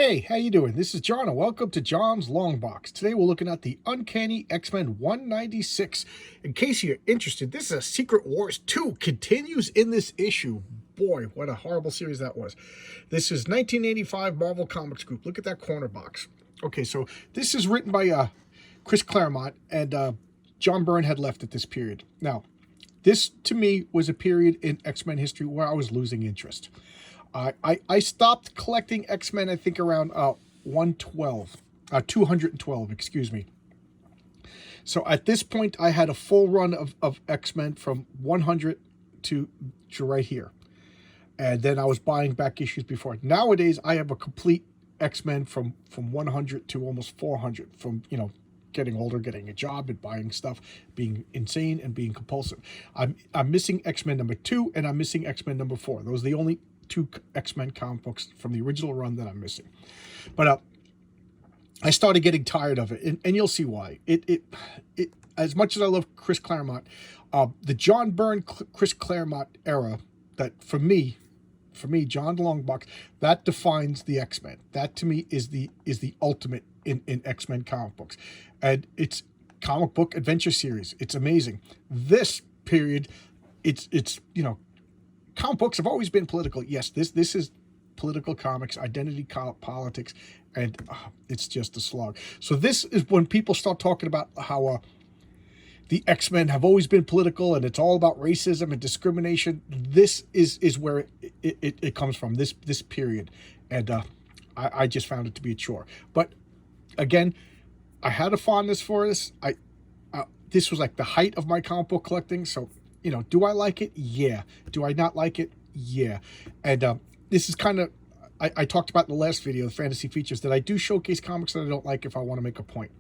Hey, how you doing? This is John, and welcome to John's Long Box. Today we're looking at the Uncanny X Men 196. In case you're interested, this is a Secret Wars 2 continues in this issue. Boy, what a horrible series that was. This is 1985 Marvel Comics Group. Look at that corner box. Okay, so this is written by Chris Clairmont, and John Byrne had left at this period. Now, this to me was a period in X-Men history where I was losing interest. I stopped collecting X-Men, I think, around 212, excuse me. So at this point, I had a full run of X-Men from 100 to right here. And then I was buying back issues before. Nowadays, I have a complete X-Men from 100 to almost 400 from, getting older, getting a job, and buying stuff, being insane, and being compulsive. I'm missing X-Men number 2, and I'm missing X-Men number 4. Those are the only two X-Men comic books from the original run that I'm missing. But I started getting tired of it, and you'll see why. It as much as I love Chris Clairmont, the John Byrne Chris Clairmont era, that for me, John Longbox, that defines the X-Men. That to me is the ultimate in X-Men comic books, and it's comic book adventure series. It's amazing. This period, it's comic books have always been political. Yes, this is political comics, identity politics, and it's just a slog. So this is when people start talking about how the X-Men have always been political and it's all about racism and discrimination. This is where it comes from, this period. And I just found it to be a chore. But again, I had a fondness for this. This was like the height of my comic book collecting. So, do I like it? Yeah. Do I not like it? Yeah. And this is kind of, I talked about in the last video, the fantasy features, that I do showcase comics that I don't like if I want to make a point.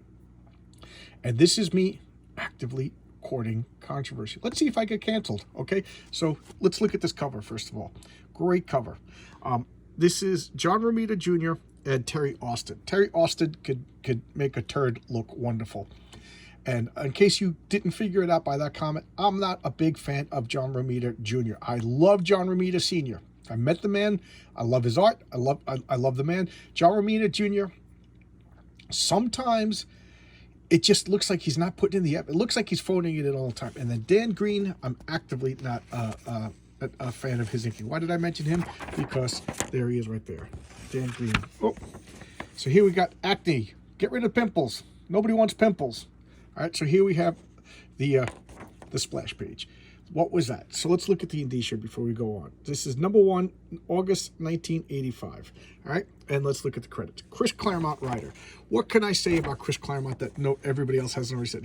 And this is me actively courting controversy. Let's see if I get canceled, okay? So let's look at this cover, first of all. Great cover. This is John Romita Jr. and Terry Austin. Terry Austin could make a turd look wonderful. And in case you didn't figure it out by that comment, I'm not a big fan of John Romita Jr. I love John Romita Sr. I met the man. I love his art. I love the man. John Romita Jr., sometimes it just looks like he's not putting in the effort. It looks like he's phoning it in all the time. And then Dan Green, I'm actively not a fan of his inking. Why did I mention him? Because there he is right there. Dan Green. Oh, so here we got acne. Get rid of pimples. Nobody wants pimples. All right, so here we have the splash page. What was that? So let's look at the indicia before we go on. This is number 1, August 1985. All right, and let's look at the credits. Chris Clairmont, writer. What can I say about Chris Clairmont that everybody else hasn't already said?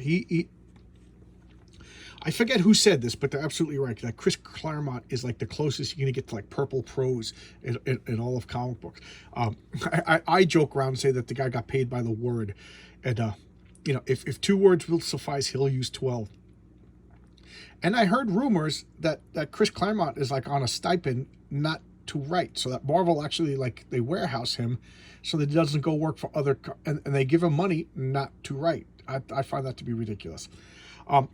I forget who said this, but they're absolutely right. That Chris Clairmont is like the closest you're going to get to like purple prose in all of comic books. I joke around and say that the guy got paid by the word, and if 2 words will suffice, he'll use 12. And I heard rumors that Chris Clairmont is like on a stipend not to write, so that Marvel actually, like, they warehouse him so that he doesn't go work for other, and they give him money not to write. I find that to be ridiculous. I'm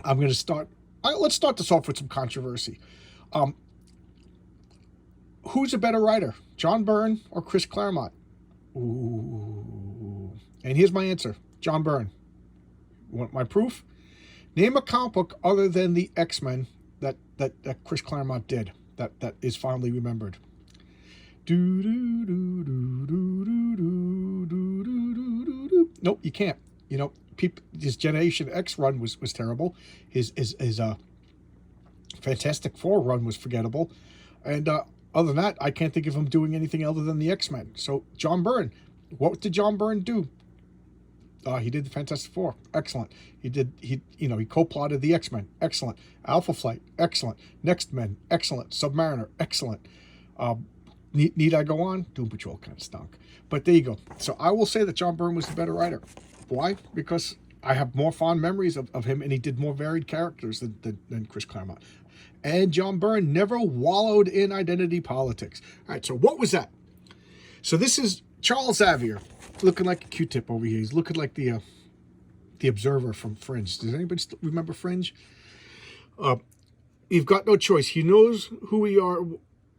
going to start. Let's start this off with some controversy. Who's a better writer, John Byrne or Chris Clairmont? Ooh. And here's my answer: John Byrne. Want my proof? Name a comic book other than the X-Men that Chris Clairmont did that is fondly remembered. Nope, you can't. His Generation X run was terrible. His Fantastic Four run was forgettable, and other than that, I can't think of him doing anything other than the X-Men. So John Byrne, what did John Byrne do? He did the Fantastic Four. Excellent. He co-plotted the X-Men. Excellent. Alpha Flight. Excellent. Next Men. Excellent. Submariner. Excellent. Need I go on? Doom Patrol kind of stunk. But there you go. So I will say that John Byrne was the better writer. Why? Because I have more fond memories of him, and he did more varied characters than Chris Clairmont. And John Byrne never wallowed in identity politics. All right, so what was that? So this is Charles Xavier, looking like a Q-tip over here. He's looking like the Observer from Fringe. Does anybody still remember Fringe? You've got no choice. He knows who we are.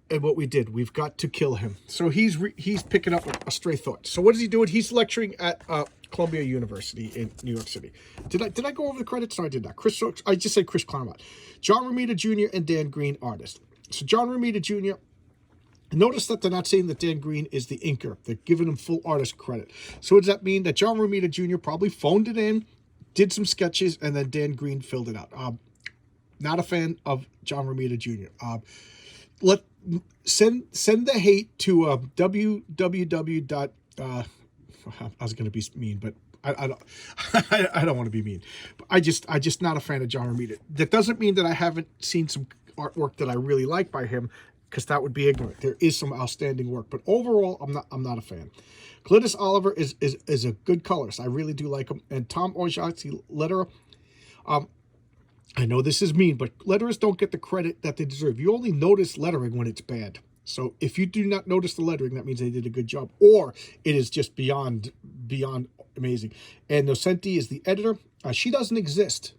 and what we did. We've got to kill him. So he's picking up a stray thought. So what is he doing? He's lecturing at Columbia University in New York City. Did I go over the credits? No, I did not. I just said Chris Clairmont. John Romita Jr. and Dan Green, artist. So John Romita Jr., notice that they're not saying that Dan Green is the inker. They're giving him full artist credit. So does that mean that John Romita Jr. probably phoned it in, did some sketches, and then Dan Green filled it out? Not a fan of John Romita Jr. Send the hate to www. I was going to be mean, but I don't I don't want to be mean. But I just not a fan of John Romita. That doesn't mean that I haven't seen some artwork that I really like by him, because that would be ignorant. There is some outstanding work, but overall, I'm not a fan. Cletus Oliver is a good colorist. I really do like him. And Tom Ojati, letterer. I know this is mean, but letterers don't get the credit that they deserve. You only notice lettering when it's bad. So if you do not notice the lettering, that means they did a good job, or it is just beyond amazing. And Nocenti is the editor. She doesn't exist.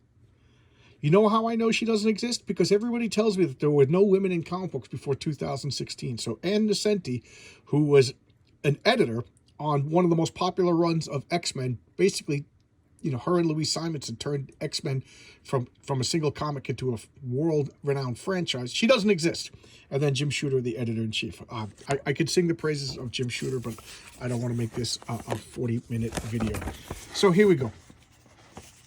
You know how I know she doesn't exist? Because everybody tells me that there were no women in comic books before 2016. So Ann Nocenti, who was an editor on one of the most popular runs of X-Men, basically, you know, her and Louise Simonson turned X-Men from a single comic into a world-renowned franchise. She doesn't exist. And then Jim Shooter, the editor-in-chief. I could sing the praises of Jim Shooter, but I don't want to make this a 40-minute video. So here we go.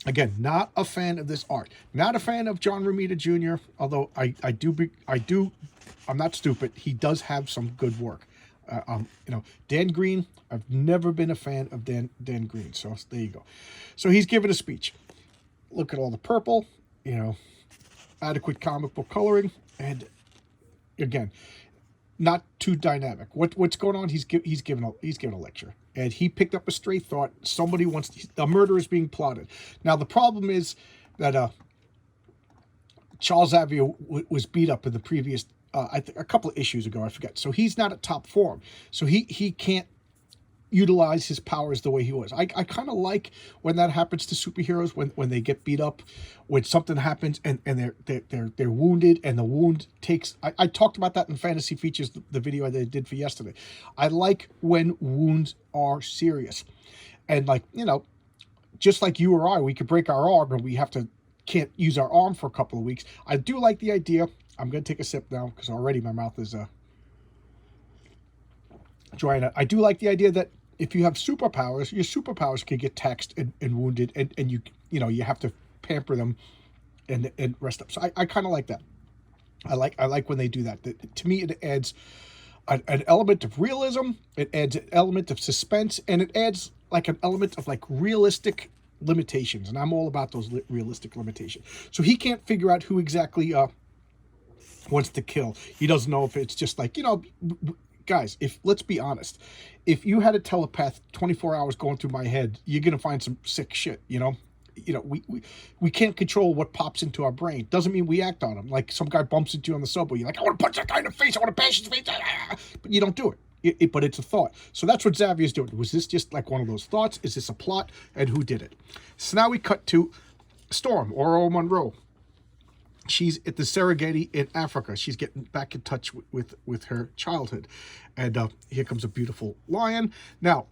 Again, not a fan of this art. Not a fan of John Romita Jr., although I'm not stupid. He does have some good work. You know, Dan Green, I've never been a fan of Dan Green. So there you go. So he's giving a speech. Look at all the purple, you know, adequate comic book coloring, and again, not too dynamic. What's going on? He's giving a lecture, and he picked up a stray thought. Somebody a murder is being plotted. Now the problem is that Charles Xavier was beat up in the previous. I think a couple of issues ago, I forget. So he's not at top form. So he can't utilize his powers the way he was. I kind of like when that happens to superheroes, when they get beat up, when something happens and they're wounded, and the wound takes. I talked about that in Fantasy Features, the video I did for yesterday. I like when wounds are serious, and like, you know, just like you or I, we could break our arm and we can't use our arm for a couple of weeks. I do like the idea. I'm going to take a sip now because already my mouth is drying out. I do like the idea that if you have superpowers, your superpowers can get taxed and wounded, and you have to pamper them and rest up. So I kind of like that. I like when they do that. To me, it adds an element of realism. It adds an element of suspense, and it adds like an element of like realistic limitations. And I'm all about those realistic limitations. So he can't figure out who exactly wants to kill. He doesn't know if it's just like, you know, guys, let's be honest, if you had a telepath 24 hours going through my head, you're gonna find some sick shit. You know, we can't control what pops into our brain. Doesn't mean we act on them. Like some guy bumps into you on the subway, you're like, I want to punch that guy in the face, I want to bash his face, but you don't do it. But it's a thought. So that's what Xavier's doing. Was this just like one of those thoughts? Is this a plot? And who did it? So now we cut to Storm, Ororo Monroe. She's at the Serengeti in Africa. She's getting back in touch with her childhood. And here comes a beautiful lion. Now,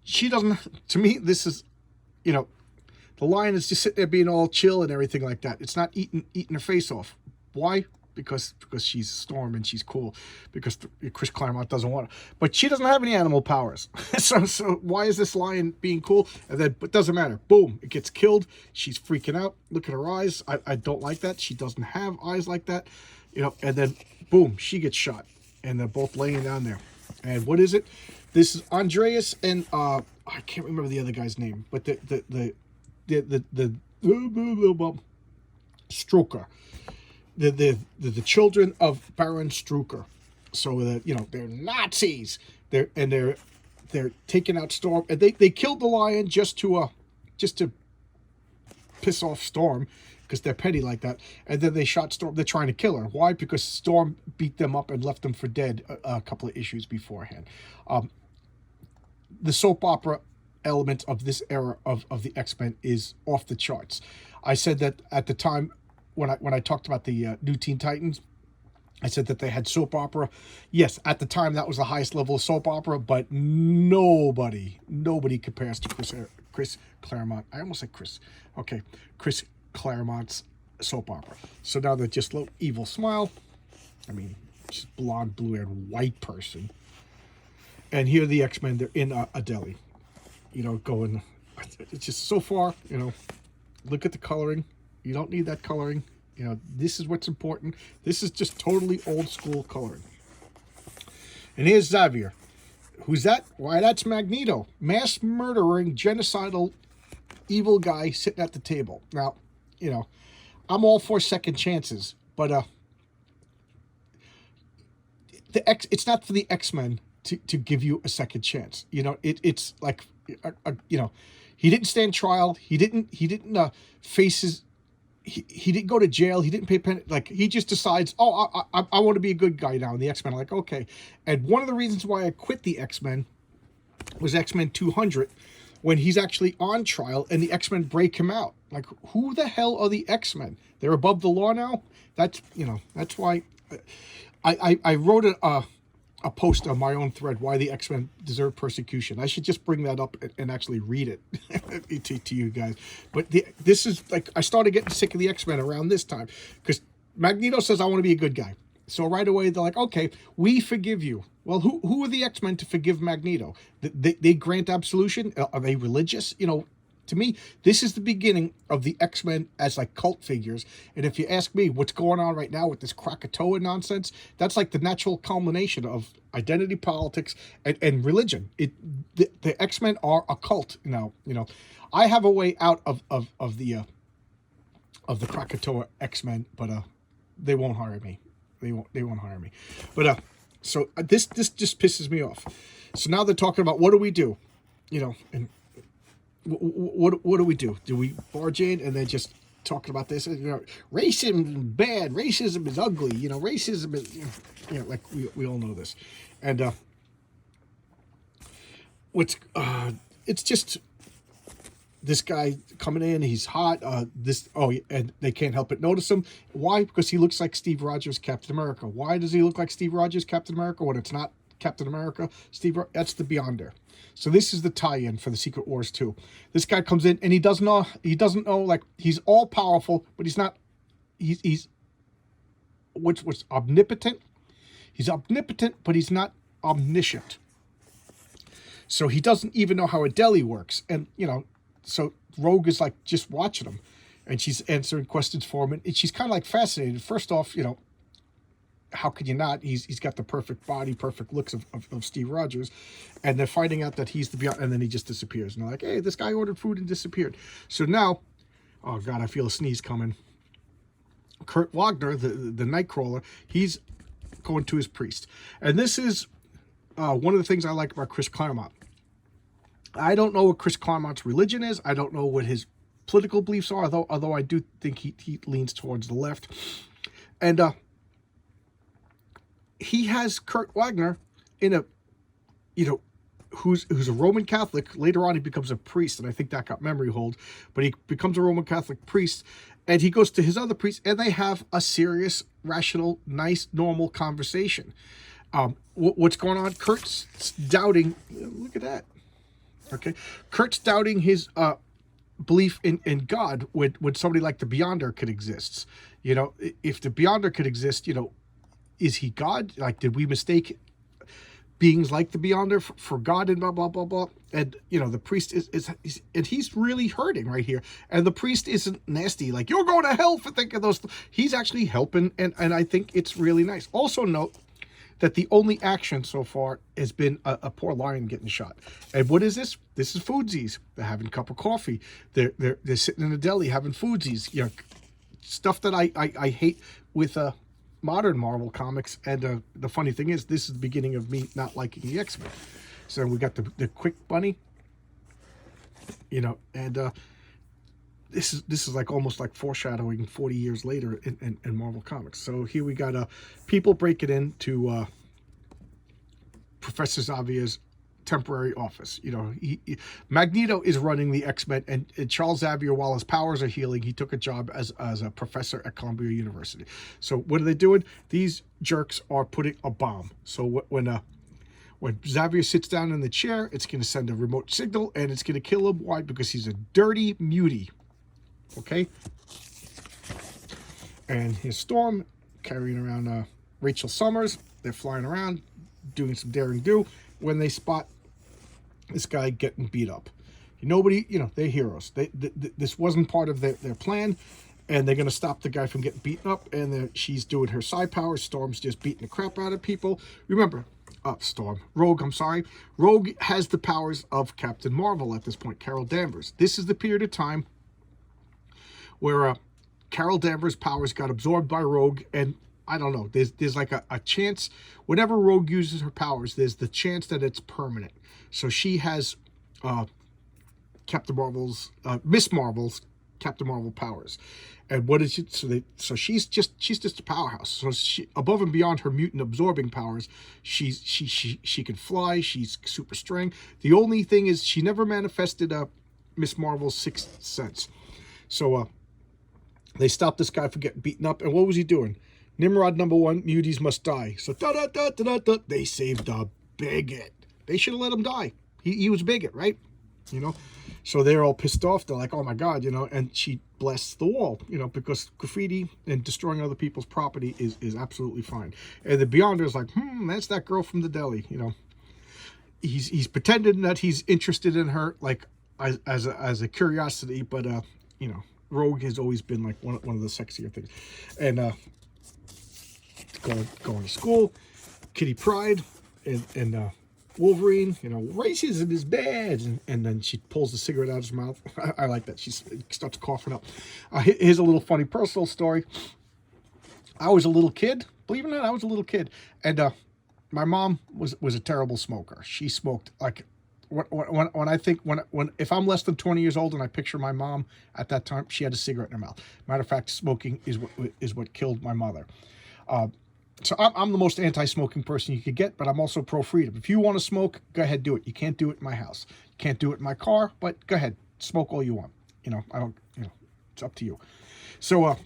she doesn't, to me, this is, you know, the lion is just sitting there being all chill and everything like that. It's not eating her face off. Why? Because she's Storm and she's cool. Because Chris Clairmont doesn't want her. But she doesn't have any animal powers. So why is this lion being cool? And then, but doesn't matter. Boom, it gets killed. She's freaking out. Look at her eyes. I don't like that. She doesn't have eyes like that. You know, and then boom, she gets shot. And they're both laying down there. And what is it? This is Andreas and I can't remember the other guy's name, but the Strucker. The children of Baron Strucker. So you know, they're Nazis. They're taking out Storm, and they killed the lion just to piss off Storm, because they're petty like that. And then they shot Storm. They're trying to kill her. Why? Because Storm beat them up and left them for dead a couple of issues beforehand. The soap opera element of this era of the X-Men is off the charts. I said that at the time when I talked about the New Teen Titans, I said that they had soap opera. Yes, at the time that was the highest level of soap opera, but nobody compares to Chris Claremont. I almost said Chris. Okay, Chris Claremont's soap opera. So now they're just little evil smile. I mean, just blonde, blue-haired, white person. And here are the X-Men. They're in a deli. You know, going. It's just so far. You know, look at the coloring. You don't need that coloring. You know, this is what's important. This is just totally old school coloring. And here's Xavier. Who's that? Why, that's Magneto. Mass murdering, genocidal, evil guy sitting at the table. Now, you know, I'm all for second chances, but it's not for the X-Men to give you a second chance. You know, it's like, you know, he didn't stand trial. He didn't face his. He didn't go to jail. He didn't pay penalty. Like, he just decides, oh, I want to be a good guy now. And the X-Men are like, okay. And one of the reasons why I quit the X-Men was X-Men 200, when he's actually on trial and the X-Men break him out. Like, who the hell are the X-Men? They're above the law now? That's, you know, that's why I wrote a post on my own thread, why the X-Men deserve persecution. I should just bring that up and actually read it to you guys. But this is like, I started getting sick of the X-Men around this time, because Magneto says, I want to be a good guy. So right away, they're like, okay, we forgive you. Well, who are the X-Men to forgive Magneto? They grant absolution? Are they religious? You know, to me, this is the beginning of the X-Men as like cult figures. And if you ask me what's going on right now with this Krakatoa nonsense, that's like the natural culmination of identity politics and religion. The X-Men are a cult now. You know, I have a way out of the Krakatoa X-Men, but they won't hire me. They won't hire me. But so this just pisses me off. So now they're talking about, what do we do? You know, and what do we do? Do we barge in and then just talking about this? You know, racism is bad. Racism is ugly. You know, racism is, you know, like we all know this. And it's just this guy coming in. He's hot. And they can't help but notice him. Why? Because he looks like Steve Rogers, Captain America. Why does he look like Steve Rogers, Captain America, when it's not Captain America? That's the Beyonder. So this is the tie-in for the Secret Wars 2. This guy comes in and he doesn't know, like, he's all powerful, but he's not, he's what's omnipotent. He's omnipotent, but he's not omniscient. So he doesn't even know how a deli works. And, you know, so Rogue is like just watching him, and she's answering questions for him, and she's kind of like fascinated. First off, you know, how could you not? He's got the perfect body, perfect looks of Steve Rogers, and they're finding out that he's the Beyond, and then he just disappears. And they're like, hey, this guy ordered food and disappeared. So now, oh God, I feel a sneeze coming. Kurt Wagner, the Nightcrawler, he's going to his priest. And this is one of the things I like about Chris Clairmont. I don't know what Chris Claremont's religion is. I don't know what his political beliefs are, although I do think he leans towards the left. And he has Kurt Wagner in a, you know, who's a Roman Catholic. Later on, he becomes a priest, and I think that got memory hold. But he becomes a Roman Catholic priest, and he goes to his other priest, and they have a serious, rational, nice, normal conversation. What's going on? Kurt's doubting. Look at that. Okay, Kurt's doubting his belief in God when somebody like the Beyonder could exist. You know, if the Beyonder could exist, you know, is he God? Like, did we mistake beings like the Beyonder for God, and blah, blah, blah, blah? And, you know, the priest is and he's really hurting right here. And the priest isn't nasty, like, you're going to hell for thinking those. He's actually helping, and I think it's really nice. Also note that the only action so far has been a poor lion getting shot. And what is this? This is foodsies. They're having a cup of coffee. They're sitting in a deli having foodsies. You know, stuff that I hate with modern Marvel comics. And the funny thing is, this is the beginning of me not liking the X-Men. So we got the quick bunny, you know, and this is like almost like foreshadowing 40 years later in Marvel comics. So here we got people breaking into Professor Xavier's temporary office. You know, Magneto is running the X-Men, and Charles Xavier, while his powers are healing, he took a job as a professor at Columbia University. So what are they doing? These jerks are putting a bomb. So when Xavier sits down in the chair, it's going to send a remote signal, and it's going to kill him. Why? Because he's a dirty mutie. Okay? And his Storm carrying around Rachel Summers. They're flying around, doing some daring do, when they spot this guy getting beat up. Nobody, you know, they're heroes. This wasn't part of their plan, and they're going to stop the guy from getting beaten up, and she's doing her psi power. Storm's just beating the crap out of people. Remember, Rogue, I'm sorry. Rogue has the powers of Captain Marvel at this point, Carol Danvers. This is the period of time where Carol Danvers' powers got absorbed by Rogue, and I don't know, there's like a chance, whenever Rogue uses her powers, there's the chance that it's permanent. So she has Captain Marvel's, Miss Marvel's Captain Marvel powers. And what is it? So she's just a powerhouse. So she, above and beyond her mutant absorbing powers, she can fly. She's super strong. The only thing is she never manifested Miss Marvel's sixth sense. So they stopped this guy from getting beaten up. And what was he doing? Nimrod #1, muties must die. So they saved the bigot. They should have let him die. He was a bigot, right? You know, so they're all pissed off. They're like, oh my God, you know, and she blasts the wall, you know, because graffiti and destroying other people's property is absolutely fine. And the Beyonder is like, that's that girl from the deli, you know. He's pretending that he's interested in her, like as a curiosity, but you know, Rogue has always been like one of the sexier things. And going to school, Kitty Pryde and Wolverine, you know, racism is bad, and then she pulls the cigarette out of his mouth. I like that. She starts coughing up. Here's a little funny personal story. I was a little kid. Believe it or not, I was a little kid, and my mom was a terrible smoker. She smoked like when if I'm less than 20 years old and I picture my mom at that time, she had a cigarette in her mouth. Matter of fact, smoking is what killed my mother. So I'm the most anti-smoking person you could get, but I'm also pro-freedom. If you want to smoke, go ahead, do it. You can't do it in my house. You can't do it in my car, but go ahead, smoke all you want. You know, I don't, you know, it's up to you. So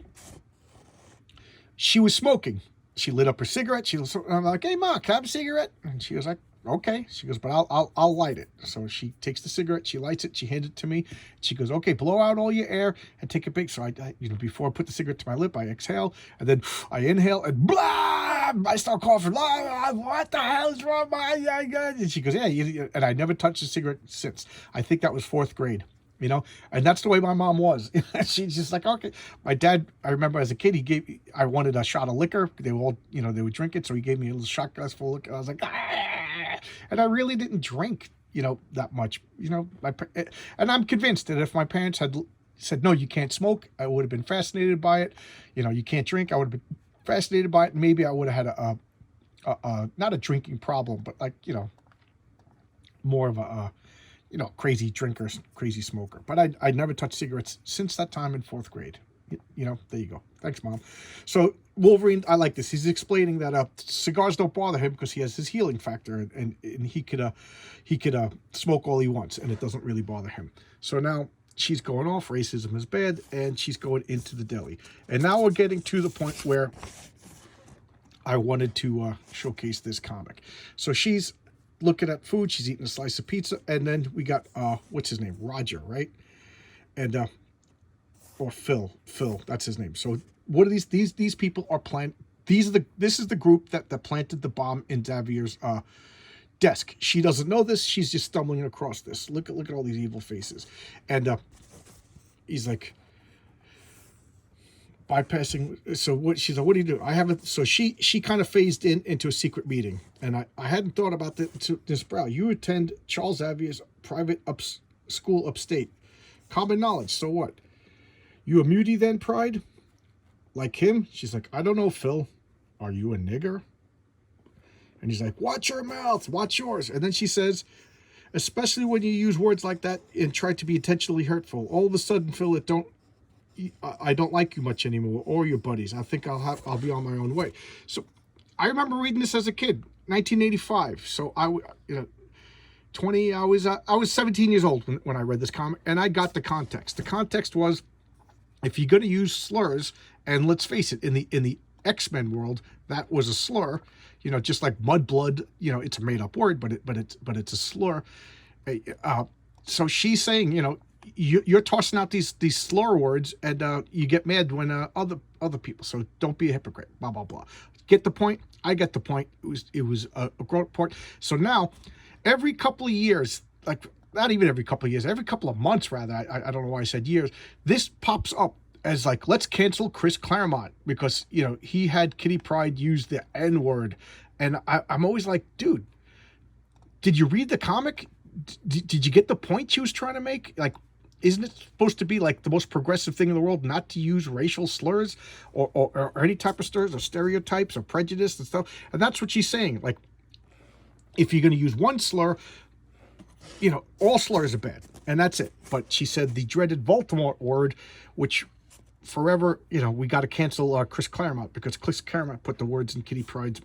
she was smoking. She lit up her cigarette. I'm like, hey, Ma, can I have a cigarette? And she was like, okay. She goes, but I'll light it. So she takes the cigarette, she lights it, she hands it to me. She goes, okay, blow out all your air and take a big. So I you know, before I put the cigarette to my lip, I exhale, and then I inhale, and blah, I start coughing. What the hell is wrong? And she goes, yeah. And I never touched a cigarette since. I think that was 4th grade. You know, and that's the way my mom was. She's just like, okay. My dad, I remember as a kid, I wanted a shot of liquor. They were all, you know, they would drink it. So he gave me a little shot glass full of liquor. I was like, and I really didn't drink, you know, that much, you know, and I'm convinced that if my parents had said, no, you can't smoke, I would have been fascinated by it. You know, you can't drink, I would have been fascinated by it. Maybe I would have had not a drinking problem, but like, you know, more of a, you know, crazy drinker, crazy smoker. But I never touched cigarettes since that time in 4th grade. You know, there you go. Thanks, Mom. So Wolverine, I like this. He's explaining that cigars don't bother him because he has his healing factor, and he could smoke all he wants, and it doesn't really bother him. So now she's going off. Racism is bad, and she's going into the deli. And now we're getting to the point where I wanted to showcase this comic. So she's looking at food. She's eating a slice of pizza, and then we got what's his name, Roger, right? And or Phil, that's his name. So what are these people are this is the group that planted the bomb in Xavier's desk. She doesn't know this. She's just stumbling across this. Look at all these evil faces. And he's like bypassing. So what she's like, what do you do? I haven't. So she kind of phased into a secret meeting, and I hadn't thought about this. Brow, you attend Charles Xavier's private school upstate. Common knowledge. So what? You a mutie then, Pride? Like him? She's like, I don't know, Phil. Are you a nigger? And he's like, watch your mouth, watch yours. And then she says, especially when you use words like that and try to be intentionally hurtful. All of a sudden, Phil, I don't like you much anymore, or your buddies. I think I'll be on my own way. So I remember reading this as a kid, 1985. So 20, I was 17 years old when I read this comic, and I got the context. The context was, if you're going to use slurs, and let's face it, in the X-Men world, that was a slur, just like mudblood, it's a made-up word, but it's a slur. So she's saying, you're tossing out these slur words, and you get mad when other people. So don't be a hypocrite. Blah blah blah. Get the point? I get the point. It was a grown point. So now, every couple of years, like not even every couple of years, every couple of months rather. I don't know why I said years. This pops up as like, let's cancel Chris Clairmont because he had Kitty Pryde use the N word, and I'm always like, dude, did you read the comic? Did you get the point she was trying to make? Like, isn't it supposed to be like the most progressive thing in the world not to use racial slurs or any type of slurs or stereotypes or prejudice and stuff? And that's what she's saying. Like, if you're going to use one slur, all slurs are bad, and that's it. But she said the dreaded Voldemort word, which forever, we got to cancel Chris Clairmont because Chris Clairmont put the words in Kitty Pryde's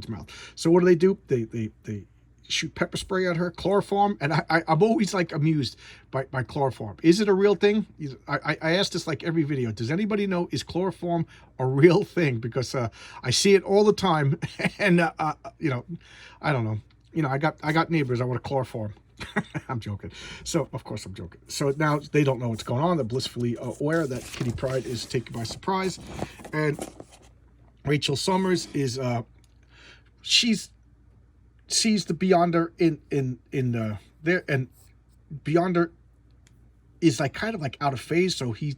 mouth. So what do? They shoot pepper spray at her, chloroform, and I'm always like amused by chloroform. Is it a real thing? I ask this like every video. Does anybody know, is chloroform a real thing? Because I see it all the time, and I don't know. I got neighbors. I want to chloroform. I'm joking. So of course I'm joking. So now they don't know what's going on. They're blissfully aware that Kitty Pryde is taken by surprise, and Rachel Summers is she's sees the Beyonder in there, and Beyonder is like kind of like out of phase, so he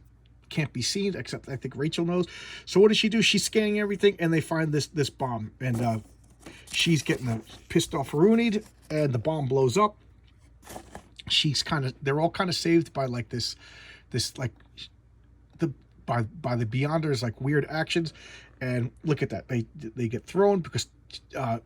can't be seen, except I think Rachel knows. So what does she do? She's scanning everything, and they find this bomb, and she's getting pissed off Rooney'd, and the bomb blows up. They're all kind of saved by like this like by the Beyonders, like weird actions. And look at that, they get thrown because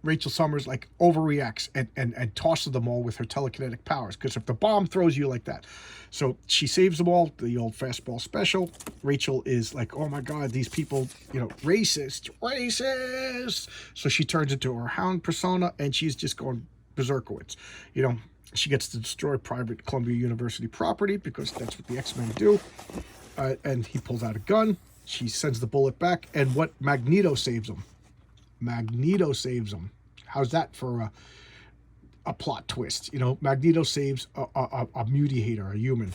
Rachel Summers like overreacts and tosses them all with her telekinetic powers, because if the bomb throws you like that. So she saves them all, the old fastball special. Rachel is like, oh my god, these people, racist. So she turns into her hound persona, and she's just going berserkowitz. She gets to destroy private Columbia University property because that's what the X-Men do. And he pulls out a gun. She sends the bullet back, and what? Magneto saves him. How's that for a plot twist? Magneto saves a mutihator, a human,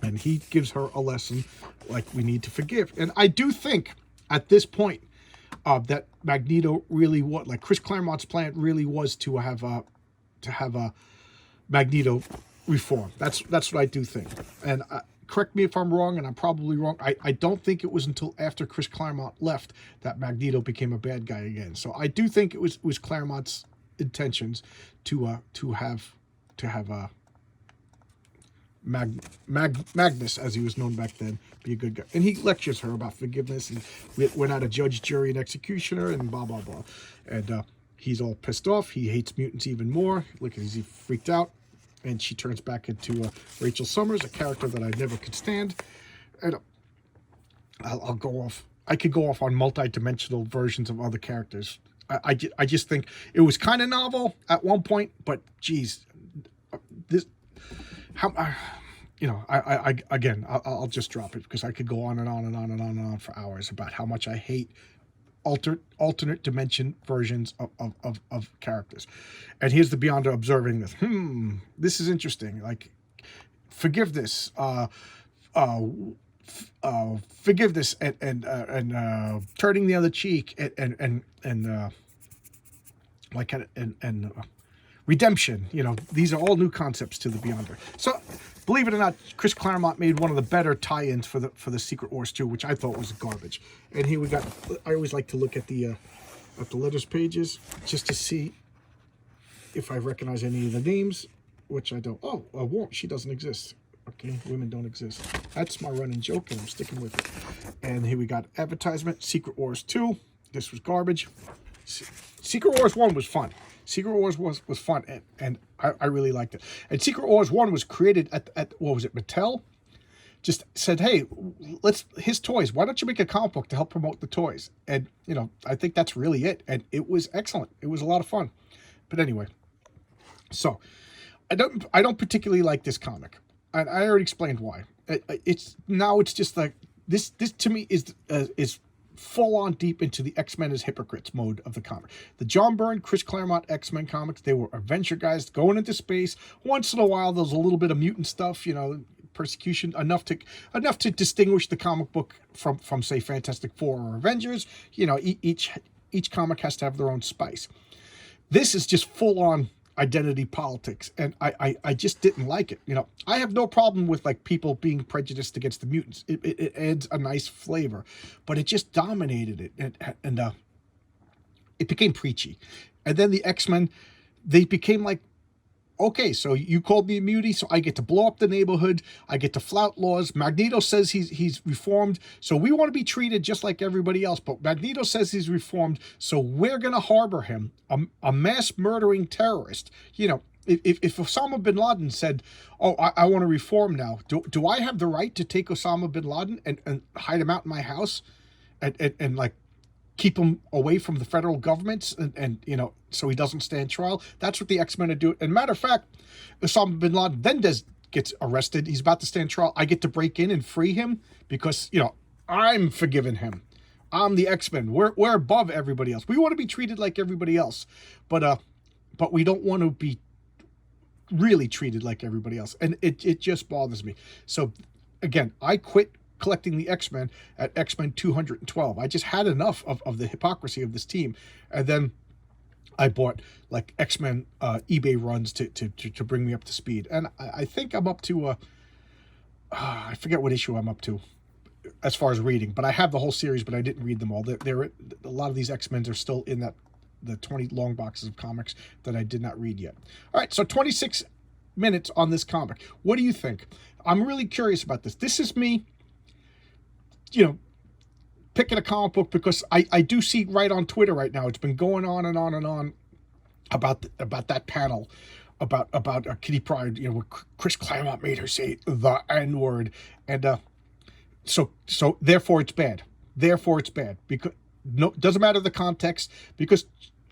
and he gives her a lesson, like, we need to forgive. And I do think at this point that Magneto really was, like, Chris Claremont's plan really was to have a Magneto reform. That's what I do think. And correct me if I'm wrong, and I'm probably wrong. I don't think it was until after Chris Claremont left that Magneto became a bad guy again. So I do think it was Claremont's intentions to have Magnus, as he was known back then, be a good guy. And he lectures her about forgiveness, and we're not a judge, jury, and executioner, and blah blah blah. And he's all pissed off. He hates mutants even more. Look, he's freaked out. And she turns back into Rachel Summers, a character that I never could stand. And I'll go off. I could go off on multi-dimensional versions of other characters. I just think it was kind of novel at one point, but geez, I'll just drop it because I could go on and on and on and on and on for hours about how much I hate alternate dimension versions of characters. And here's the Beyonder observing this. This is interesting. Like, forgive this, forgive this, and turning the other cheek, and redemption. These are all new concepts to the Beyonder. So, believe it or not, Chris Claremont made one of the better tie-ins for the Secret Wars 2, which I thought was garbage. And here we got. I always like to look at the letters pages just to see if I recognize any of the names, which I don't. Oh, won't. She doesn't exist. Okay, women don't exist. That's my running joke, and I'm sticking with it. And here we got advertisement. Secret Wars 2. This was garbage. Secret Wars 1 was fun. Secret Wars was fun, and I really liked it. And Secret Wars 1 was created at what was it, Mattel? Just said, hey, his toys, why don't you make a comic book to help promote the toys? And, I think that's really it. And it was excellent. It was a lot of fun. But anyway, So I don't particularly like this comic, and I already explained why. It's just like this to me is full on deep into the X-Men as hypocrites mode of the comic. The John Byrne, Chris Clairmont X-Men comics, they were adventure guys going into space. Once in a while, there's a little bit of mutant stuff, persecution, enough to distinguish the comic book from say Fantastic Four or Avengers. Each comic has to have their own spice. This is just full on identity politics, and I just didn't like it. I have no problem with like people being prejudiced against the mutants. It adds a nice flavor, but it just dominated it, and it became preachy. And then the X-Men, they became like, okay, so you called me a mutie, so I get to blow up the neighborhood. I get to flout laws. Magneto says he's reformed, so we want to be treated just like everybody else. But Magneto says he's reformed, so we're going to harbor him, a mass murdering terrorist. If Osama bin Laden said, oh, I want to reform now, do I have the right to take Osama bin Laden and hide him out in my house and like keep him away from the federal government and so he doesn't stand trial? That's what the X-Men are doing. And matter of fact, Osama bin Laden then gets arrested. He's about to stand trial. I get to break in and free him because, I'm forgiving him. I'm the X-Men. We're above everybody else. We want to be treated like everybody else, but we don't want to be really treated like everybody else. And it just bothers me. So again, I quit collecting the X-Men at X-Men 212. I just had enough of the hypocrisy of this team. And then I bought like X-Men eBay runs to bring me up to speed. And I think I'm up to, I forget what issue I'm up to as far as reading, but I have the whole series, but I didn't read them all. A lot of these X-Men are still in the 20 long boxes of comics that I did not read yet. All right, so 26 minutes on this comic. What do you think? I'm really curious about this. This is me, picking a comic book because I do see right on Twitter right now, it's been going on and on and on about that panel about Kitty Pryde, where Chris Clairmont made her say the N-word, and so therefore it's bad. Therefore it's bad because doesn't matter the context, because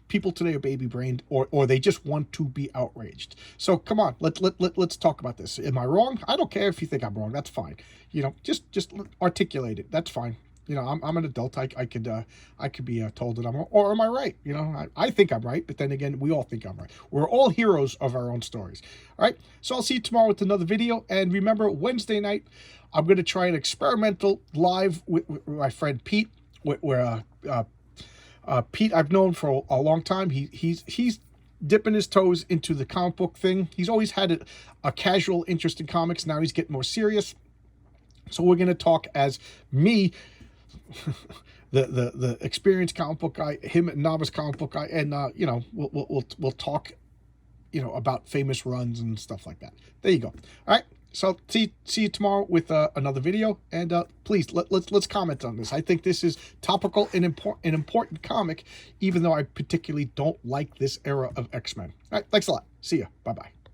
people today are baby brained or they just want to be outraged. So come on, let's talk about this. Am I wrong? I don't care if you think I'm wrong. That's fine. Just articulate it. That's fine. I'm an adult. I could be told that I'm wrong, or am I right? I think I'm right, but then again, we all think I'm right. We're all heroes of our own stories. All right. So I'll see you tomorrow with another video. And remember, Wednesday night, I'm going to try an experimental live with my friend Pete, where Pete I've known for a long time. He's dipping his toes into the comic book thing. He's always had a casual interest in comics. Now he's getting more serious. So we're going to talk as me, the experienced comic book guy, him novice comic book guy, and we'll talk about famous runs and stuff like that. There you go. All right. So see you tomorrow with another video, and please let's comment on this. I think this is topical and important comic, even though I particularly don't like this era of X-Men. All right, thanks a lot. See ya. Bye bye.